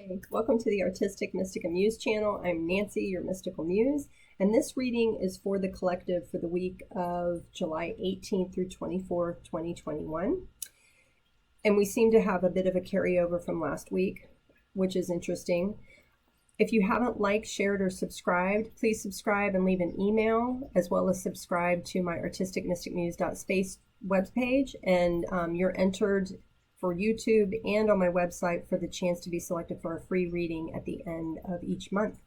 Hi, welcome to the Artistic Mystic and Muse channel. I'm Nancy, your mystical muse, and this reading is for the collective for the week of July 18th through 24th, 2021. And we seem to have a bit of a carryover from last week, which is interesting. If you haven't liked, shared, or subscribed, please subscribe and leave an email, as well as subscribe to my artisticmysticmuse.space webpage, and you're entered for YouTube and on my website for the chance to be selected for a free reading at the end of each month.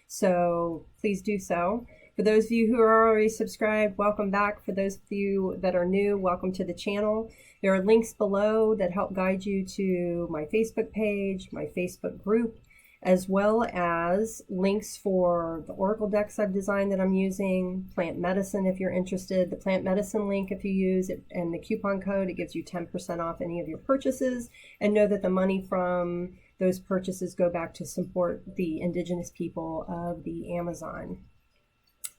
So please do so. For those of you who are already subscribed, welcome back. For those of you that are new, welcome to the channel. There are links below that help guide you to my Facebook page, my Facebook group, as well as links for the oracle decks I've designed that I'm using, plant medicine if you're interested, the plant medicine link if you use it, and the coupon code. It gives you 10% off any of your purchases. And know that the money from those purchases go back to support the indigenous people of the Amazon.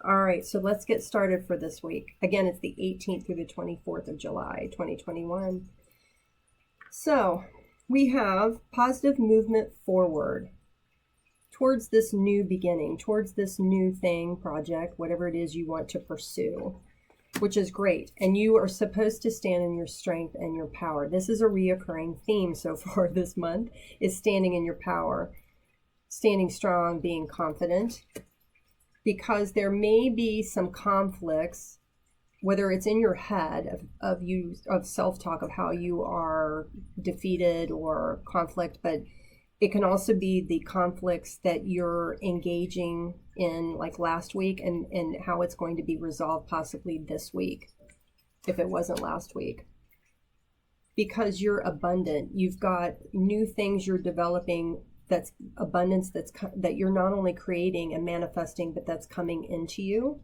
All right, so let's get started for this week. Again, it's the 18th through the 24th of July, 2021. So we have positive movement forward towards this new beginning, towards this new thing, project, whatever it is you want to pursue, which is great. And you are supposed to stand in your strength and your power. This is a reoccurring theme so far this month, is standing in your power, standing strong, being confident, because there may be some conflicts, whether it's in your head of self-talk of how you are defeated or conflict, but it can also be the conflicts that you're engaging in, like last week, and how it's going to be resolved possibly this week, if it wasn't last week. Because you're abundant, you've got new things you're developing, that's abundance, that you're not only creating and manifesting, but that's coming into you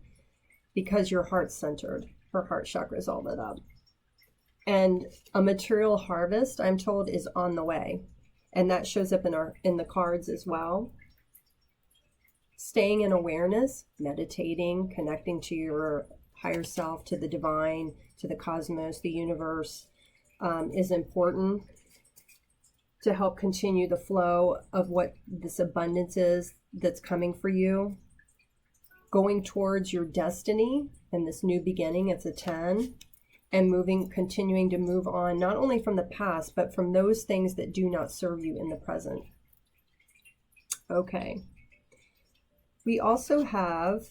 because your heart's centered. Her heart chakra's all lit up. And a material harvest, I'm told, is on the way. And that shows up in the cards as well. Staying in awareness, meditating, connecting to your higher self, to the divine, to the cosmos, the universe, is important to help continue the flow of what this abundance is that's coming for you. Going towards your destiny and this new beginning, it's a 10. And continuing to move on, not only from the past, but from those things that do not serve you in the present. Okay. We also have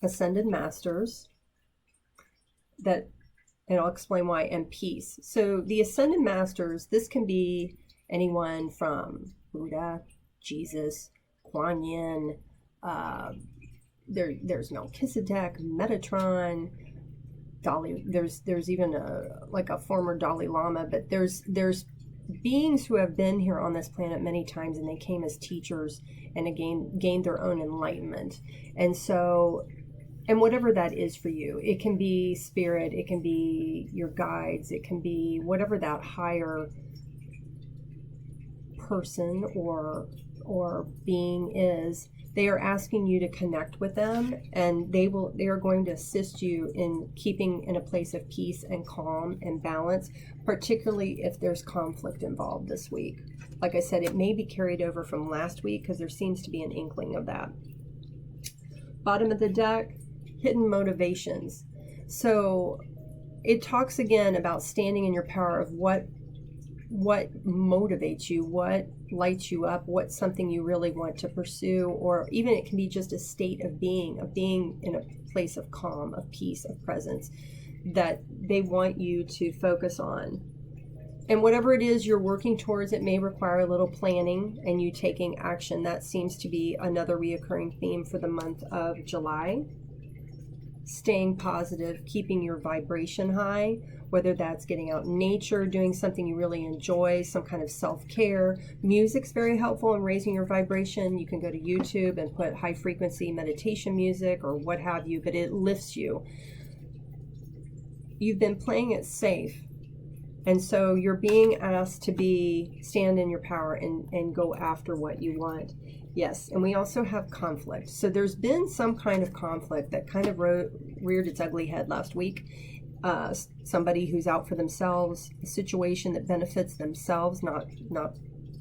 Ascended Masters and I'll explain why, and peace. So the Ascended Masters, this can be anyone from Buddha, Jesus, Kuan Yin, there's Melchizedek, Metatron, there's even a former Dalai Lama, but there's beings who have been here on this planet many times, and they came as teachers and again gained their own enlightenment. And so, and whatever that is for you, it can be spirit, it can be your guides, it can be whatever that higher person or being is. They are asking you to connect with them, and they are going to assist you in keeping in a place of peace and calm and balance, particularly if there's conflict involved this week. Like I said, it may be carried over from last week because there seems to be an inkling of that. Bottom of the deck, hidden motivations. So it talks again about standing in your power of what motivates you, what lights you up, what's something you really want to pursue, or even it can be just a state of being in a place of calm, of peace, of presence that they want you to focus on. And whatever it is you're working towards, it may require a little planning and you taking action. That seems to be another reoccurring theme for the month of July. Staying positive, keeping your vibration high, whether that's getting out in nature, doing something you really enjoy, some kind of self-care. Music's very helpful in raising your vibration. You can go to YouTube and put high frequency meditation music or what have you, but it lifts you. You've been playing it safe, and so you're being asked to stand in your power and go after what you want. Yes, and we also have conflict. So there's been some kind of conflict that kind of reared its ugly head last week. Somebody who's out for themselves, a situation that benefits themselves, not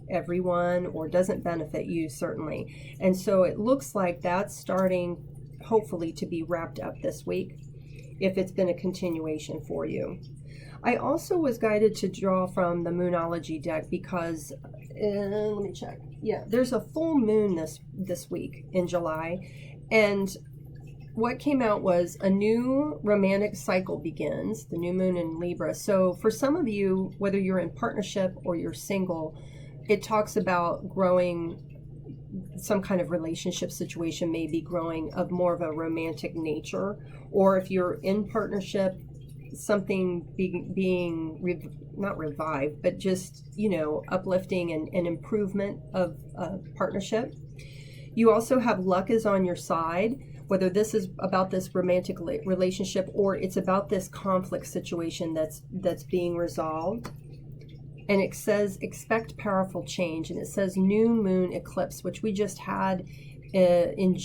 everyone or doesn't benefit you, certainly. And so it looks like that's starting, hopefully, to be wrapped up this week, if it's been a continuation for you. I also was guided to draw from the Moonology deck because, let me check. Yeah, there's a full moon this week in July, and what came out was a new romantic cycle begins, the new moon in Libra. So for some of you, whether you're in partnership or you're single, it talks about growing, some kind of relationship situation may be growing of more of a romantic nature. Or if you're in partnership, something being not revived, but just, uplifting and improvement of partnership. You also have luck is on your side, whether this is about this romantic relationship or it's about this conflict situation that's being resolved. And it says expect powerful change, and it says new moon eclipse, which we just had in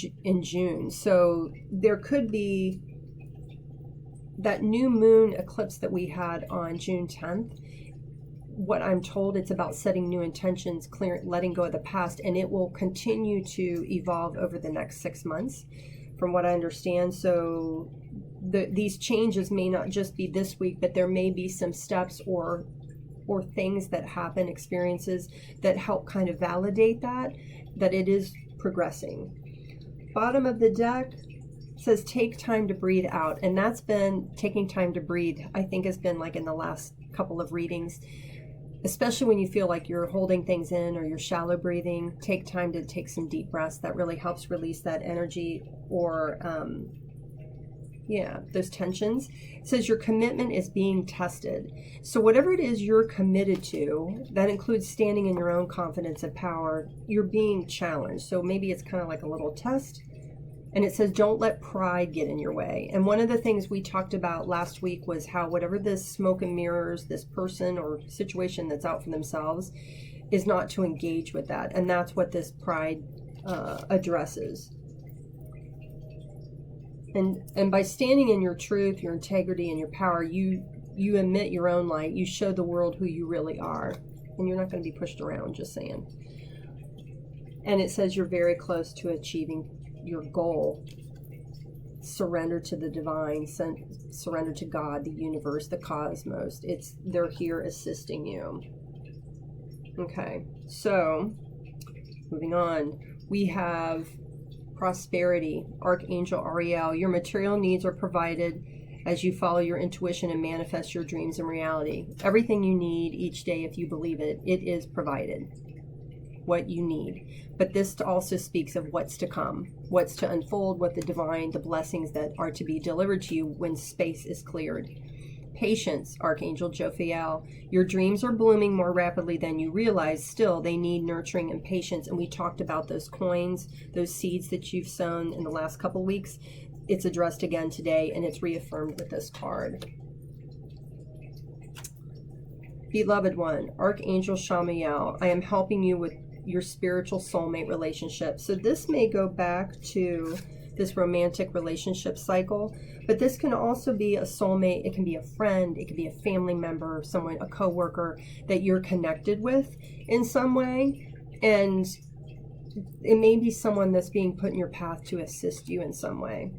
June. So there could be that new moon eclipse that we had on June 10th. What I'm told, it's about setting new intentions, letting go of the past, and it will continue to evolve over the next 6 months, from what I understand. So these changes may not just be this week, but there may be some steps or things that happen, experiences that help kind of validate that it is progressing. Bottom of the deck says take time to breathe out, and that's been taking time to breathe, I think, has been like in the last couple of readings, especially when you feel like you're holding things in or you're shallow breathing. Take time to take some deep breaths. That really helps release that energy or those tensions. It says your commitment is being tested. So whatever it is you're committed to, that includes standing in your own confidence and power, you're being challenged. So maybe it's kind of like a little test. And it says don't let pride get in your way. And one of the things we talked about last week was how whatever this smoke and mirrors, this person or situation that's out for themselves, is not to engage with that. And that's what this pride addresses. And by standing in your truth, your integrity, and your power, you emit your own light. You show the world who you really are. And you're not going to be pushed around, just saying. And it says you're very close to achieving your goal. Surrender to the divine, surrender to God, the universe, the cosmos. They're here assisting you. Okay, so moving on, we have prosperity, Archangel Ariel. Your material needs are provided as you follow your intuition and manifest your dreams in reality. Everything you need each day, if you believe it, it is provided. What you need. But this also speaks of what's to come, what's to unfold, what the divine, the blessings that are to be delivered to you when space is cleared. Patience, Archangel Jophiel. Your dreams are blooming more rapidly than you realize. Still, they need nurturing and patience. And we talked about those coins, those seeds that you've sown in the last couple weeks. It's addressed again today, and it's reaffirmed with this card. Beloved one, Archangel Shamael, I am helping you with your spiritual soulmate relationship. So this may go back to this romantic relationship cycle, but this can also be a soulmate. It can be a friend, it can be a family member, someone, a coworker that you're connected with in some way, and it may be someone that's being put in your path to assist you in some way.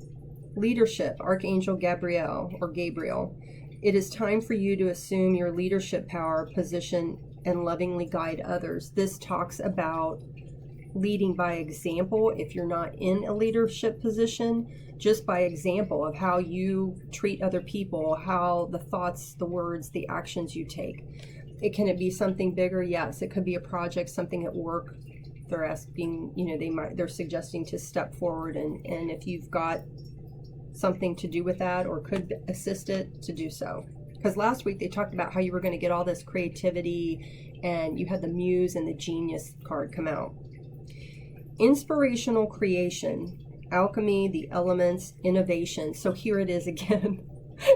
Leadership, Archangel Gabriel or Gabriel. It is time for you to assume your leadership power, position, and lovingly guide others. This talks about leading by example. If you're not in a leadership position, just by example of how you treat other people, how the thoughts, the words, the actions you take. Can it be something bigger? Yes. It could be a project, something at work. They're asking, they're suggesting to step forward, and if you've got something to do with that or could assist it, to do so. Because last week they talked about how you were going to get all this creativity, and you had the Muse and the Genius card come out. Inspirational creation, alchemy, the elements, innovation. So here it is again,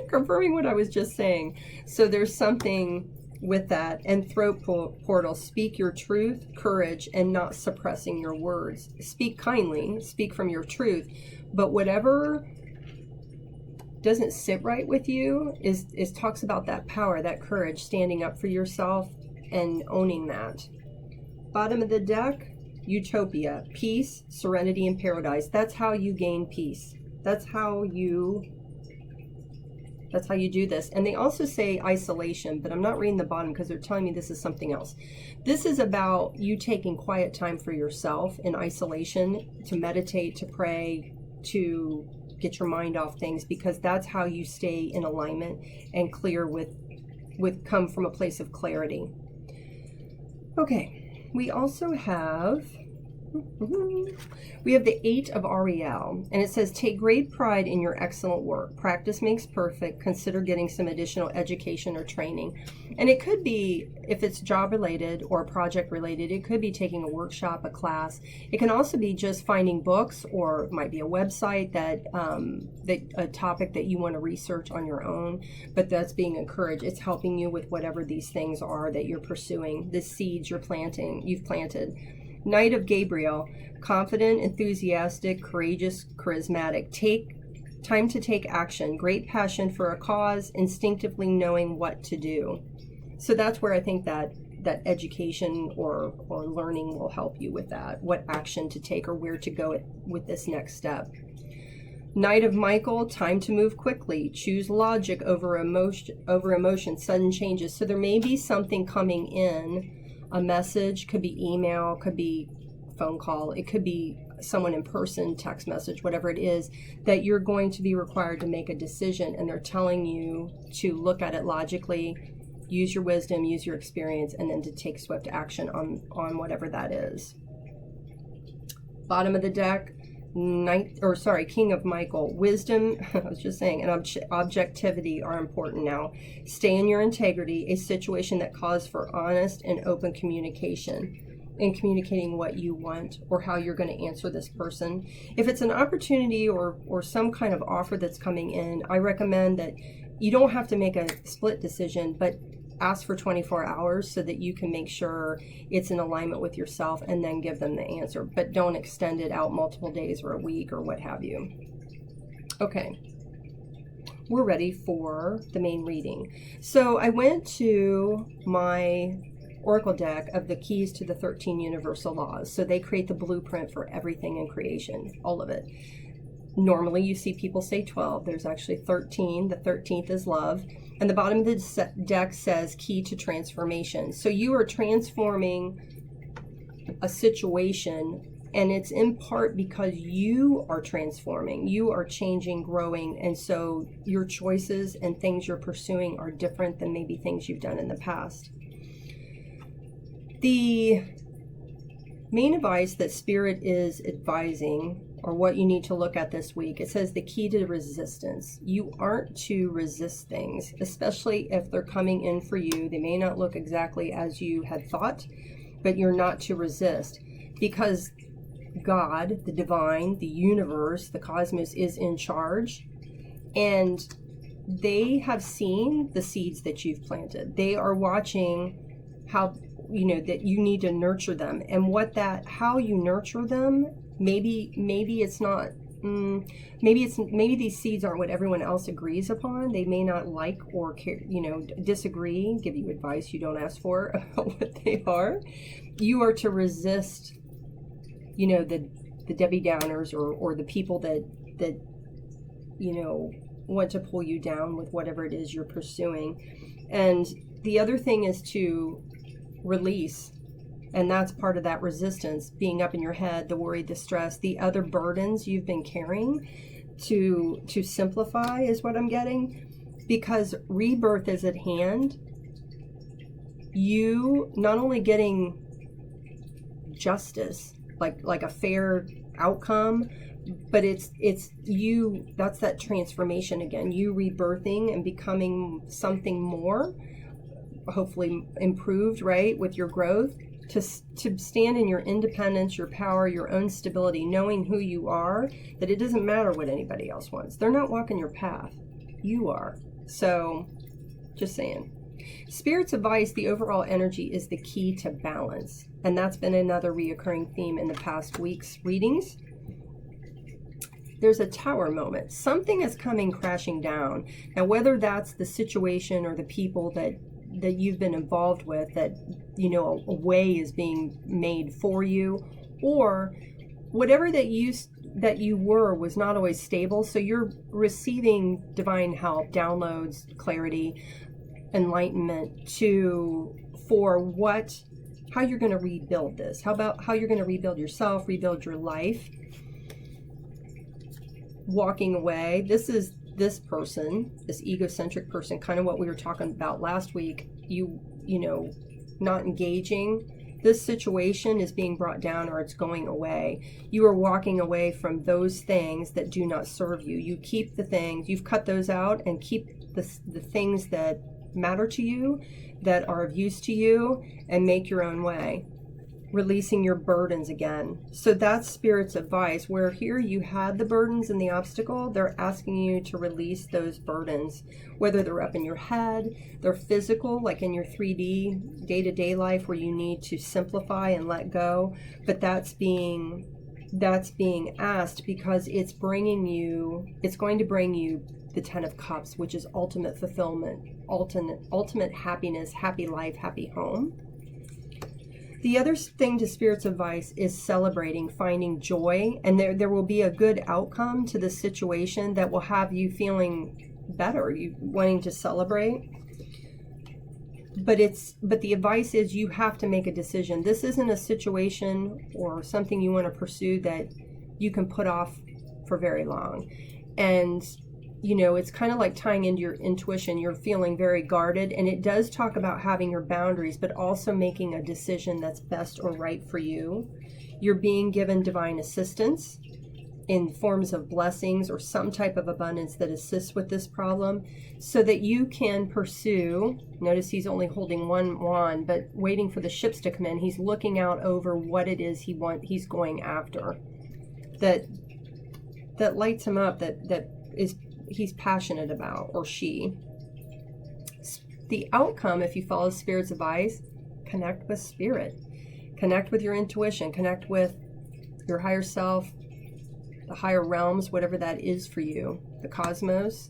confirming what I was just saying. So there's something with that. And throat portal, speak your truth, courage, and not suppressing your words. Speak kindly, speak from your truth, but whatever doesn't sit right with you is talks about that power, that courage, standing up for yourself and owning that. Bottom of the deck, utopia, peace, serenity, and paradise. That's how you gain peace. That's how you do this. And they also say isolation, but I'm not reading the bottom because they're telling me this is something else. This is about you taking quiet time for yourself in isolation, to meditate, to pray, to get your mind off things, because that's how you stay in alignment and clear with come from a place of clarity. Okay, we also have the 8 of Ariel, and it says, take great pride in your excellent work. Practice makes perfect. Consider getting some additional education or training. And it could be, if it's job related or project related, it could be taking a workshop, a class. It can also be just finding books, or it might be a website that a topic that you want to research on your own, but that's being encouraged. It's helping you with whatever these things are that you're pursuing, the seeds you've planted. Knight of Gabriel, confident, enthusiastic, courageous, charismatic. Take time to take action, great passion for a cause, instinctively knowing what to do. So that's where I think that education or learning will help you with that, what action to take or where to go with this next step. Knight of Michael, time to move quickly. Choose logic over emotion, sudden changes. So there may be something coming in. A message, could be email, could be phone call, it could be someone in person, text message, whatever it is, that you're going to be required to make a decision, and they're telling you to look at it logically, use your wisdom, use your experience, and then to take swift action on whatever that is. Bottom of the deck, King of Michael. Wisdom, I was just saying, and objectivity are important now. Stay in your integrity, a situation that calls for honest and open communication, in communicating what you want or how you're going to answer this person. If it's an opportunity or some kind of offer that's coming in, I recommend that you don't have to make a split decision, but ask for 24 hours so that you can make sure it's in alignment with yourself, and then give them the answer. But don't extend it out multiple days or a week or what have you. Okay, we're ready for the main reading. So I went to my oracle deck of the keys to the 13 universal laws. So they create the blueprint for everything in creation, all of it. Normally you see people say 12. There's actually 13. The 13th is love. And the bottom of the deck says key to transformation. So you are transforming a situation, and it's in part because you are transforming. You are changing, growing, and so your choices and things you're pursuing are different than maybe things you've done in the past. The main advice that Spirit is advising, or what you need to look at this week, it says the key to resistance. You aren't to resist things, especially if they're coming in for you. They may not look exactly as you had thought, but you're not to resist, because God, the divine, the universe, the cosmos is in charge, and they have seen the seeds that you've planted. They are watching how, that you need to nurture them, and how you nurture them. Maybe it's not. Maybe these seeds aren't what everyone else agrees upon. They may not like or care, disagree, give you advice you don't ask for about what they are. You are to resist, the Debbie Downers or the people that want to pull you down with whatever it is you're pursuing. And the other thing is to release. And that's part of that resistance, being up in your head, the worry, the stress, the other burdens you've been carrying, to simplify is what I'm getting. Because rebirth is at hand. You not only getting justice, like a fair outcome, but it's you, that's that transformation again. You rebirthing and becoming something more, hopefully improved, right, with your growth. To stand in your independence, your power, your own stability, knowing who you are, that it doesn't matter what anybody else wants. They're not walking your path. You are. So, just saying. Spirit's advice, the overall energy is the key to balance. And that's been another reoccurring theme in the past week's readings. There's a tower moment. Something is coming crashing down. Now, whether that's the situation or the people that that you've been involved with, that, you know, a way is being made for you, or whatever that you were was not always stable. So you're receiving divine help, downloads, clarity, enlightenment for how you're going to rebuild this. How about how you're going to rebuild yourself, rebuild your life. Walking away. This person, this egocentric person, kind of what we were talking about last week, you know, not engaging. This situation is being brought down, or it's going away. You are walking away from those things that do not serve you. You keep the things, you've cut those out, and keep the things that matter to you, that are of use to you, and make your own way. Releasing your burdens again. So that's Spirit's advice, where here you had the burdens and the obstacle. They're asking you to release those burdens, whether they're up in your head, they're physical, like in your 3D day-to-day life, where you need to simplify and let go. But that's being asked because it's going to bring you the 10 of Cups, which is ultimate fulfillment, ultimate happiness, happy life, happy home. The other thing to Spirit's advice is celebrating, finding joy, and there will be a good outcome to the situation that will have you feeling better, you wanting to celebrate. But the advice is you have to make a decision. This isn't a situation or something you want to pursue that you can put off for very long. And you know, it's kind of like tying into your intuition. You're feeling very guarded, and it does talk about having your boundaries, but also making a decision that's best or right for you. You're being given divine assistance in forms of blessings or some type of abundance that assists with this problem, so that you can pursue. Notice he's only holding one wand, but waiting for the ships to come in. He's looking out over what it is he's going after, that lights him up, that is he's passionate about, or she. The outcome, if you follow Spirit's advice, connect with Spirit, connect with your intuition, connect with your higher self, the higher realms, whatever that is for you, the cosmos.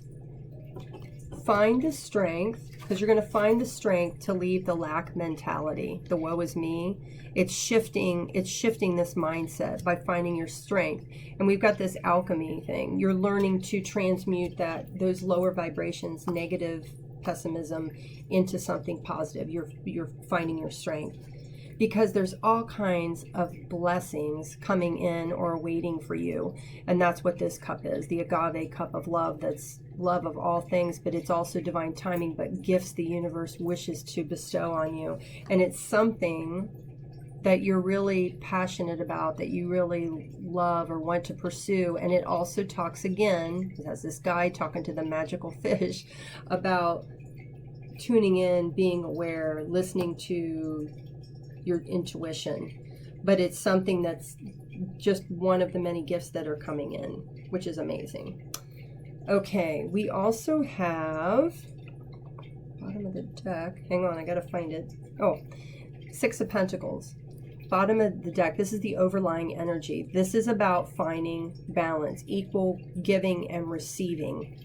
Find the strength, because you're going to find the strength to leave the lack mentality, the woe is me. It's shifting this mindset by finding your strength. And we've got this alchemy thing. You're learning to transmute those lower vibrations, negative pessimism, into something positive. You're finding your strength, because there's all kinds of blessings coming in or waiting for you. And that's what this cup is, the agave cup of love. That's love of all things, but it's also divine timing, but gifts the universe wishes to bestow on you. And it's something that you're really passionate about, that you really love or want to pursue. And it also talks again, it has this guy talking to the magical fish about tuning in, being aware, listening to your intuition. But it's something that's just one of the many gifts that are coming in, which is amazing. Okay, we also have, bottom of the deck, hang on, I gotta find it. Oh, 6 of Pentacles. Bottom of the deck, this is the overlying energy. This is about finding balance, equal giving and receiving.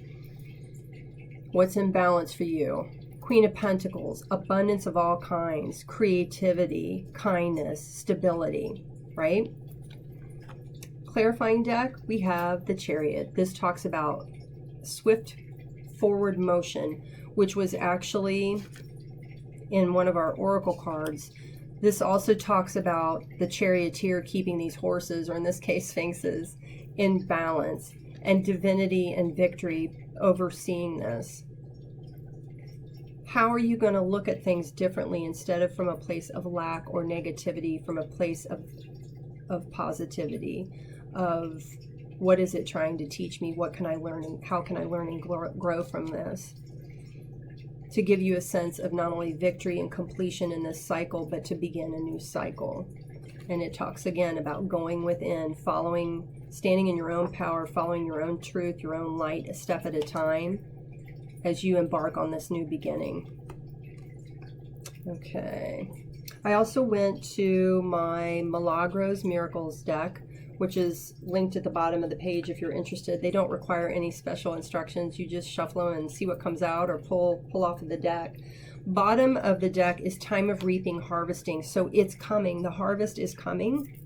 What's in balance for you? Queen of Pentacles, abundance of all kinds, creativity, kindness, stability, right? Clarifying deck, we have the Chariot. This talks about swift forward motion, which was actually in one of our oracle cards. This also talks about the charioteer keeping these horses, or in this case sphinxes, in balance, and divinity and victory overseeing this. How are you going to look at things differently, instead of from a place of lack or negativity, from a place of positivity, of what is it trying to teach me? What can I learn, and how can I learn and grow from this? To give you a sense of not only victory and completion in this cycle, but to begin a new cycle. And it talks again about going within, standing in your own power, following your own truth, your own light, a step at a time, as you embark on this new beginning. Okay. I also went to my Milagros-Miracles deck, which is linked at the bottom of the page if you're interested. They don't require any special instructions. You just shuffle them and see what comes out, or pull off of the deck. Bottom of the deck is time of reaping, harvesting. So it's coming. The harvest is coming.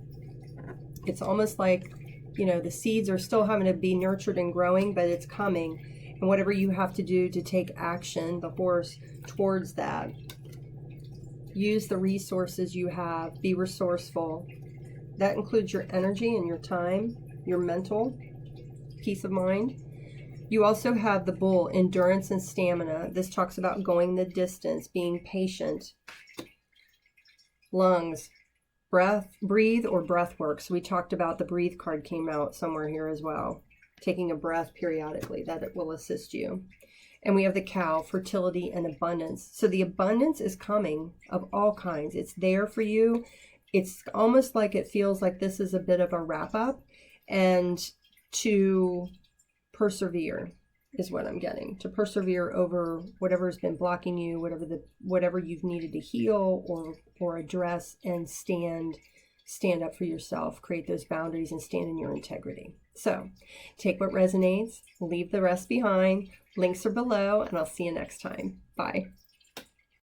It's almost like, you know, the seeds are still having to be nurtured and growing, but it's coming. And whatever you have to do to take action, the horse, towards that. Use the resources you have. Be resourceful. That includes your energy and your time, your mental peace of mind. You also have the Bull, endurance and stamina. This talks about going the distance, being patient. Lungs, breathe or breath work. So we talked about the breathe card came out somewhere here as well. Taking a breath periodically, that it will assist you. And we have the Cow, fertility and abundance. So the abundance is coming of all kinds. It's there for you. It's almost like it feels like this is a bit of a wrap up, and to persevere is what I'm getting. To persevere over whatever has been blocking you, whatever you've needed to heal or address, and stand up for yourself, create those boundaries and stand in your integrity. So take what resonates, leave the rest behind. Links are below, and I'll see you next time. Bye.